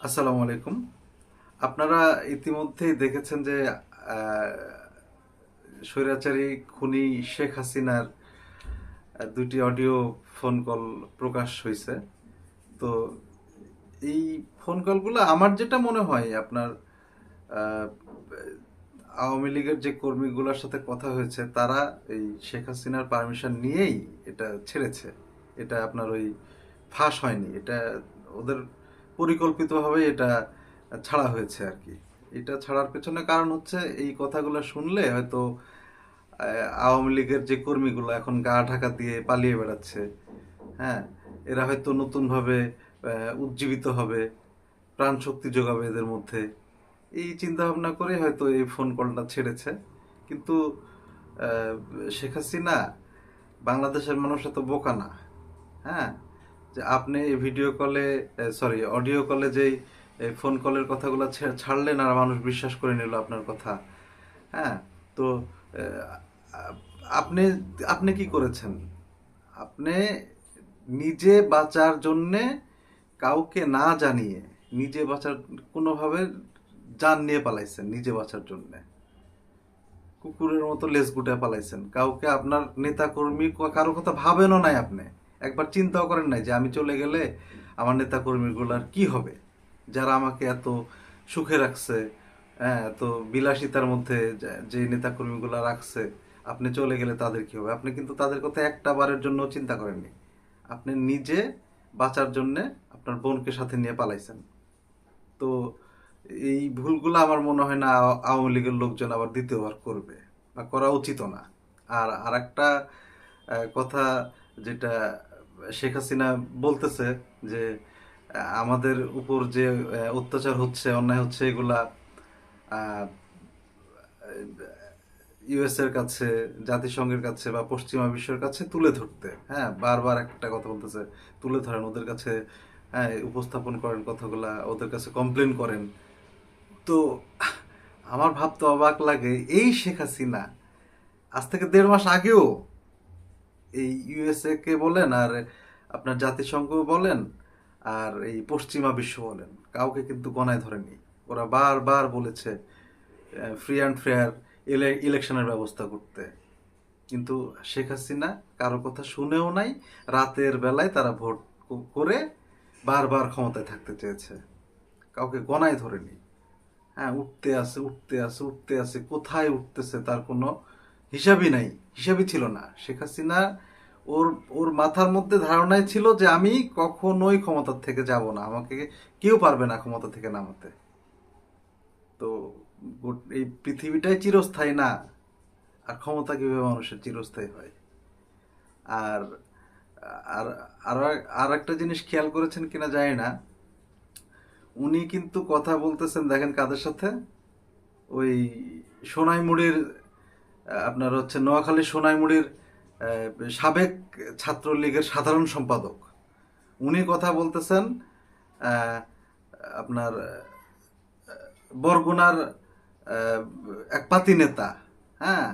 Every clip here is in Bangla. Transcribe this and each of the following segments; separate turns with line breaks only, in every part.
আসসালামু আলাইকুম। আপনারা ইতিমধ্যেই দেখেছেন যে আহ, স্বৈরাচারী খুনি শেখ হাসিনার দুটি অডিও ফোন কল প্রকাশ হয়েছে। তো এই ফোন কলগুলো আমার যেটা মনে হয় আপনার আহ, আওয়ামী লীগের যে কর্মীগুলোর সাথে কথা হয়েছে তারা এই শেখ হাসিনার পারমিশন নিয়েই এটা ছেড়েছে। এটা আপনার ওই ফাঁস হয়নি, এটা ওদের পরিকল্পিতভাবে এটা ছাড়া হয়েছে আর কি। এটা ছাড়ার পেছনে কারণ হচ্ছে এই কথাগুলো শুনলে হয়তো আওয়ামী লীগের যে কর্মীগুলো এখন গা ঢাকা দিয়ে পালিয়ে বেড়াচ্ছে, হ্যাঁ, এরা হয়তো নতুনভাবে উজ্জীবিত হবে, প্রাণ শক্তি যোগাবে এদের মধ্যে। এই চিন্তা ভাবনা করে হয়তো এই ফোন কলটা ছেড়েছে। কিন্তু আহ, শেখ হাসিনা বাংলাদেশের মানুষ এত বোকা না, হ্যাঁ, যে আপনি ভিডিও কলে, সরি অডিও কলে যেই ফোন কলের কথাগুলো ছাড়লেন আর মানুষ বিশ্বাস করে নিল আপনার কথা। হ্যাঁ, তো আহ, আপনি আপনি কি করেছেন? আপনি নিজে বাঁচার জন্যে কাউকে না জানিয়ে নিজে বাঁচার কোনোভাবে জান নিয়ে পালাইছেন নিজে বাঁচার জন্যে। কুকুরের মতো লেজ গুটায় পালাইছেন, কাউকে আপনার নেতা কর্মী কারো কথা ভাবেনও নাই আপনি। একবার চিন্তাও করেন নাই যে আমি চলে গেলে আমার নেতা কর্মীগুলার কি হবে, যারা আমাকে এত সুখে রাখছে, হ্যাঁ, এত বিলাসিতার মধ্যে যে নেতা কর্মীগুলা রাখছে, আপনি চলে গেলে তাদের কি হবে? আপনি কিন্তু তাদের কথা একটা বারের জন্য চিন্তা করেননি। আপনি নিজে বাঁচার জন্যে আপনার বোনকে সাথে নিয়ে পালাইছেন। তো এই ভুলগুলো আমার মনে হয় না আওয়ামী লীগের লোকজন আবার দ্বিতীয়বার করবে, বা করা উচিত না। আর আরেকটা কথা যেটা শেখ হাসিনা বলতেছে যে আমাদের উপর যে অত্যাচার হচ্ছে, অন্যায় হচ্ছে, এগুলা ইউএস এর কাছে, জাতিসংঘের কাছে বা পশ্চিমা বিশ্বের কাছে তুলে ধরতে, হ্যাঁ, বারবার একটা কথা বলতেছে, তুলে ধরেন ওদের কাছে, হ্যাঁ, উপস্থাপন করেন কথাগুলা, ওদের কাছে কমপ্লেন করেন। তো আমার ভাবতে অবাক লাগে, এই শেখ হাসিনা আজ থেকে 1.5 মাস আগেও এই ইউএসএ কে বলেন আর আপনার জাতিসংঘ বলেন আর এই পশ্চিমা বিশ্ব বলেন, কাউকে কিন্তু গণায় ধরেনি। ওরা বারবার বলেছে ফ্রি অ্যান্ড ফেয়ার ইলেকশনের ব্যবস্থা করতে। কিন্তু শেখ হাসিনা কারো কথা শুনেও নাই, রাতের বেলায় তারা ভোট করে বারবার ক্ষমতায় থাকতে চেয়েছে, কাউকে গণায় ধরেনি। হ্যাঁ, উঠতে আসে উঠতে আসে উঠতে আসে, কোথায় উঠতেছে তার কোনো হিসাবই নাই, হিসাবই ছিল না শেখ হাসিনা। ওর ওর মাথার মধ্যে ধারণাই ছিল যে আমি কখনোই ক্ষমতার থেকে যাব না, আমাকে কেউ পারবে না ক্ষমতা থেকে নামাতে। তো এই পৃথিবীটাই চিরস্থায়ী না, আর ক্ষমতা কিভাবে মানুষের চিরস্থায়ী হয়? আর আর আর আর একটা জিনিস খেয়াল করেছেন কিনা জানি না, উনি কিন্তু কথা বলতেছেন দেখেন কাদের সাথে, ওই সোনাইমুড়ির আপনার হচ্ছে নোয়াখালী সোনাইমুড়ির সাবেক ছাত্রলীগের সাধারণ সম্পাদক। উনি কথা বলতেছেন আহ, আপনার বরগুনার এক পাতি নেতা। হ্যাঁ,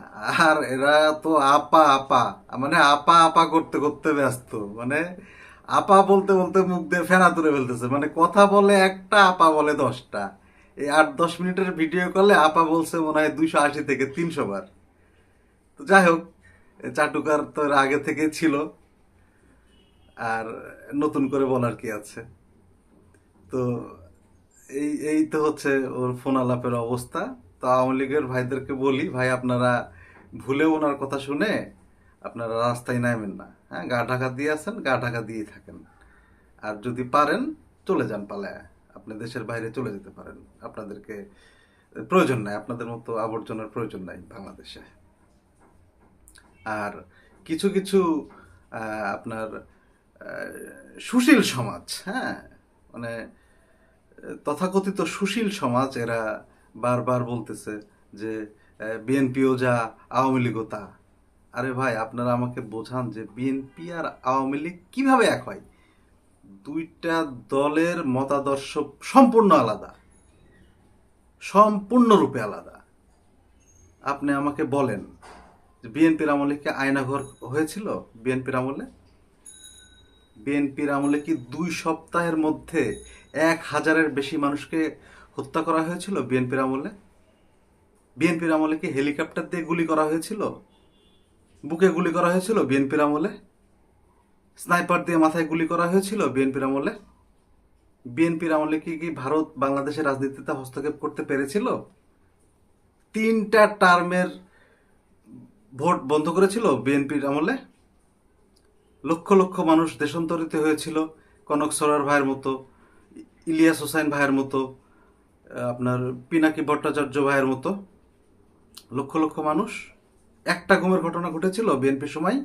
আর এরা তো আপা আপা, মানে আপা আপা করতে করতে ব্যস্ত, মানে আপা বলতে বলতে মুখ দিয়ে ফেনা তুলে ফেলতেছে, মানে কথা বলে একটা, আপা বলে 10টা। এই 8-10 মিনিটের ভিডিও কলে আপা বলছে মনে হয় 280 থেকে 300 বার। তো যাই হোক, চাটুকার তো এর আগে থেকে ছিল, আর নতুন করে বলার কি আছে? তো এই এই তো হচ্ছে ওর ফোন আলাপের অবস্থা। তো আওয়ামী লীগের ভাইদেরকে বলি, ভাই আপনারা ভুলেও ওনার কথা শুনে আপনারা রাস্তায় নামেন না, হ্যাঁ, গা ঢাকা দিয়ে আছেন, গা ঢাকা দিয়েই থাকেন। আর যদি পারেন চলে যান পালায়, আপনি দেশের বাইরে চলে যেতে পারেন। আপনাদেরকে প্রয়োজন নাই, আপনাদের মতো আবর্জনার প্রয়োজন নাই বাংলাদেশে। আর কিছু কিছু আপনার সুশীল সমাজ, হ্যাঁ, মানে তথাকথিত সুশীল সমাজ, এরা বারবার বলতেছে যে বিএনপিও যা, আওয়ামী লীগও তা। আরে ভাই, আপনারা আমাকে বোঝান যে বিএনপি আর আওয়ামী লীগ কিভাবে এক হয়? দুইটা দলের মতাদর্শ সম্পূর্ণ আলাদা, সম্পূর্ণরূপে আলাদা। আপনি আমাকে বলেন যে বিএনপির আমলে কি আয়নাঘর হয়েছিল? বিএনপির আমলে কি 2 সপ্তাহের মধ্যে 1,000-এর বেশি মানুষকে হত্যা করা হয়েছিল বিএনপির আমলে। বিএনপির আমলে কি হেলিকপ্টার দিয়ে গুলি করা হয়েছিল? বুকে গুলি করা হয়েছিল বিএনপির আমলে? স্নাইপার দিয়ে মাথায় গুলি করা হয়েছিল বিএনপির আমলে? বিএনপির আমলে কি ভারত বাংলাদেশের রাজনীতিতে হস্তক্ষেপ করতে পেরেছিল? 3টা টার্মের ভোট বন্ধ করেছিল বিএনপির আমলে। লক্ষ লক্ষ মানুষ দেশান্তরিত হয়েছিল, কনক সরার ভাইয়ের মতো, ইলিয়াস হোসাইন ভাইয়ের মতো, আপনার পিনাকি ভট্টাচার্য ভাইয়ের মতো লক্ষ লক্ষ মানুষ। একটা গুমের ঘটনা ঘটেছিল বিএনপির সময়?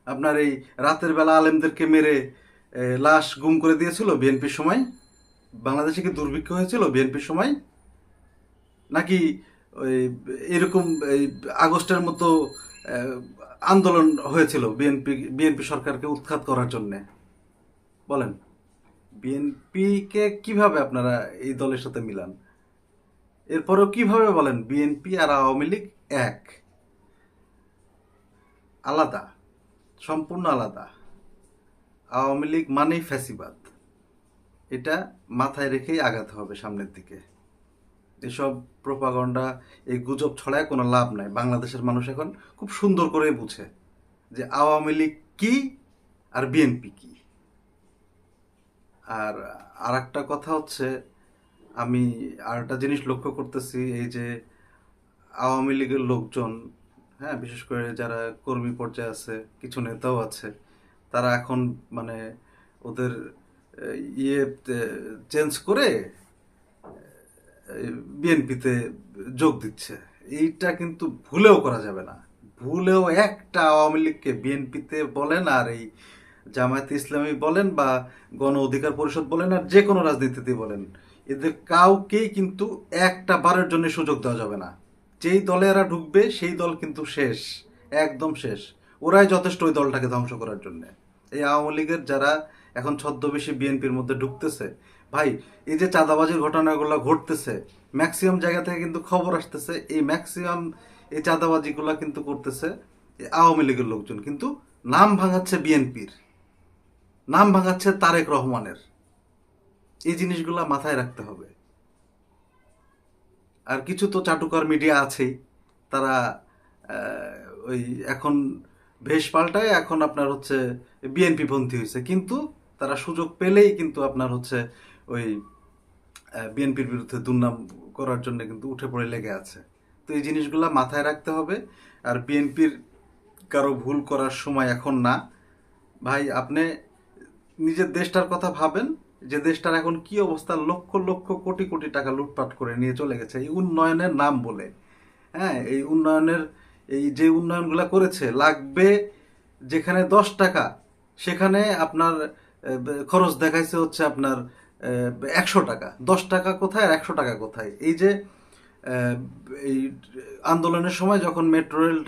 আপনার এই রাতের বেলা আলেমদেরকে মেরে লাশ গুম করে দিয়েছিল বিএনপির সময়? বাংলাদেশে কি দুর্ভিক্ষ হয়েছিল বিএনপির সময়? নাকি ওই এরকম এই আগস্টের মতো আন্দোলন হয়েছিল বিএনপি সরকারকে উৎখাত করার জন্য? বলেন, বিএনপিকে কিভাবে আপনারা এই দলের সাথে মিলান? এরপরেও কিভাবে বলেন বিএনপি আর আওয়ামী লীগ এক? আলাদা, সম্পূর্ণ আলাদা। আওয়ামী লীগ মানেই ফ্যাসিবাদ, এটা মাথায় রেখেই আগাতে হবে সামনের দিকে। এসব প্রোপাগান্ডা, এই গুজব ছড়ায় কোনো লাভ নাই। বাংলাদেশের মানুষ এখন খুব সুন্দর করে বুঝে যে আওয়ামী লীগ কি আর বিএনপি কি। আর একটা কথা হচ্ছে, আমি আর একটা জিনিস লক্ষ্য করতেছি, এই যে আওয়ামী লীগের লোকজন, হ্যাঁ, বিশেষ করে যারা কর্মী পর্যায়ে আছে, কিছু নেতাও আছে, তারা এখন মানে ওদের ইয়ে চেঞ্জ করে বিএনপিতে যোগ দিচ্ছে। এইটা কিন্তু ভুলেও করা যাবে না। ভুলেও একটা আওয়ামী লীগকে বিএনপিতে বলেন আর এই জামায়াতে ইসলামী বলেন বা গণ অধিকার পরিষদ বলেন আর যে কোনো রাজনীতিতে বলেন, এদের কাউকেই কিন্তু একটা বারের জন্য সুযোগ দেওয়া যাবে না। যেই দলে এরা ঢুকবে সেই দল কিন্তু শেষ, একদম শেষ। ওরাই যথেষ্ট ওই দলটাকে ধ্বংস করার জন্য। এই আওয়ামী লীগের যারা এখন ছদ্মবেশী বিএনপির মধ্যে ঢুকতেছে, ভাই, এই যে চাঁদাবাজির ঘটনাগুলো ঘটতেছে, ম্যাক্সিমাম জায়গা থেকে কিন্তু খবর আসতেছে এই ম্যাক্সিমাম এই চাঁদাবাজিগুলো কিন্তু করতেছে আওয়ামী লীগের লোকজন, কিন্তু নাম ভাঙাচ্ছে বিএনপির, নাম ভাঙাচ্ছে তারেক রহমানের। এই জিনিসগুলো মাথায় রাখতে হবে। আর কিছু তো চাটুকার মিডিয়া আছেই, তারা ওই এখন ভেষ পাল্টায়, এখন আপনার হচ্ছে বিএনপি পন্থী হয়েছে, কিন্তু তারা সুযোগ পেলেই কিন্তু আপনার হচ্ছে ওই বিএনপির বিরুদ্ধে দুর্নাম করার জন্য কিন্তু উঠে পড়ে লেগে আছে। তো এই জিনিসগুলা মাথায় রাখতে হবে। আর বিএনপির কারো ভুল করার সময় এখন না। ভাই, আপনি নিজের দেশটার কথা ভাবেন, যে দেশটার এখন কি অবস্থা, লক্ষ লক্ষ কোটি কোটি টাকা লুটপাট করে নিয়ে চলে গেছে এই উন্নয়নের নাম বলে। হ্যাঁ, এই উন্নয়নের, এই যে উন্নয়নগুলো করেছে, লাগবে যেখানে 10 টাকা সেখানে আপনার খরচ দেখাইছে হচ্ছে আপনার 100 টাকা। 10 টাকা কোথায় আর 100 টাকা কোথায়? এই যে এই আন্দোলনের সময় যখন মেট্রো রেল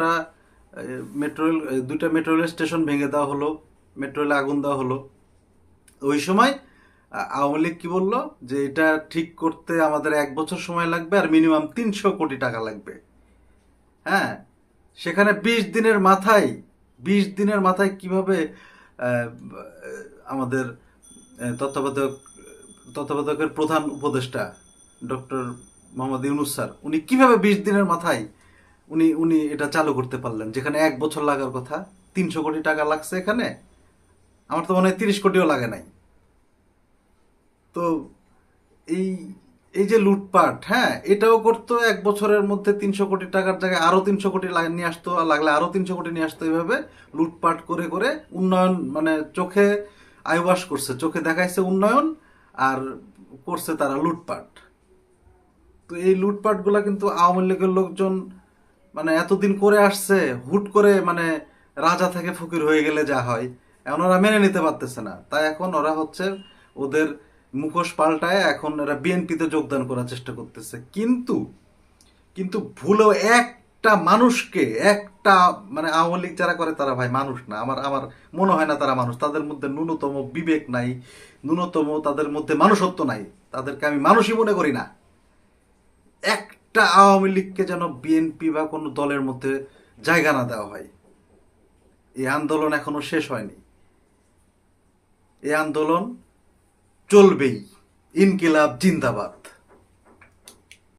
2টা মেট্রো রেল স্টেশন ভেঙে দেওয়া হলো, মেট্রো রেলে আগুন দেওয়া হলো, ওই সময় আওয়ামী লীগ কি বললো যে এটা ঠিক করতে আমাদের 1 বছর সময় লাগবে আর মিনিমাম 300 কোটি টাকা লাগবে। হ্যাঁ, সেখানে 20 দিনের মাথায় কিভাবে আমাদের তত্ত্বাবধায়কের প্রধান উপদেষ্টা ডক্টর মোহাম্মদ ইউনূস স্যার, উনি কিভাবে 20 দিনের মাথায় উনি উনি এটা চালু করতে পারলেন, যেখানে 1 বছর লাগার কথা? 300 কোটি টাকা লাগছে এখানে, আমার তো মনে হয় 30 কোটিও লাগে নাই। তো এই এই যে লুটপাট, হ্যাঁ, এটাও করতো 1 বছরের মধ্যে 300 কোটি টাকার জায়গায় আরো 300 কোটি নিয়ে আসতো, লাগলে আরো 300 কোটি নিয়ে আসতো। এইভাবে লুটপাট করে করে উন্নয়ন মানে চোখে আইওয়াশ করছে, চোখে দেখাইছে উন্নয়ন আর করছে তারা লুটপাট। তো এই লুটপাটগুলা কিন্তু আওয়ামী লীগের লোকজন মানে এতদিন করে আসছে, হুট করে মানে রাজা থেকে ফকির হয়ে গেলে যা হয়, এখন ওরা মেনে নিতে পারতেছে না। তাই এখন ওরা হচ্ছে ওদের মুখোশ পাল্টায় এখন এরা বিএনপিতে যোগদান করার চেষ্টা করতেছে। কিন্তু কিন্তু ভুলেও একটা মানুষকে, একটা মানে আওয়ামী লীগ যারা করে তারা ভাই মানুষ না। আমার আমার মনে হয় না তারা মানুষ। তাদের মধ্যে ন্যূনতম বিবেক নাই, ন্যূনতম তাদের মধ্যে মানুষত্ব নাই। তাদেরকে আমি মানুষই মনে করি না। একটা আওয়ামী লীগকে যেন বিএনপি বা কোনো দলের মধ্যে জায়গা না দেওয়া হয়। এই আন্দোলন এখনো শেষ হয়নি। এই আন্দোলন চলবেই। ইনকিলাব জিন্দাবাদ।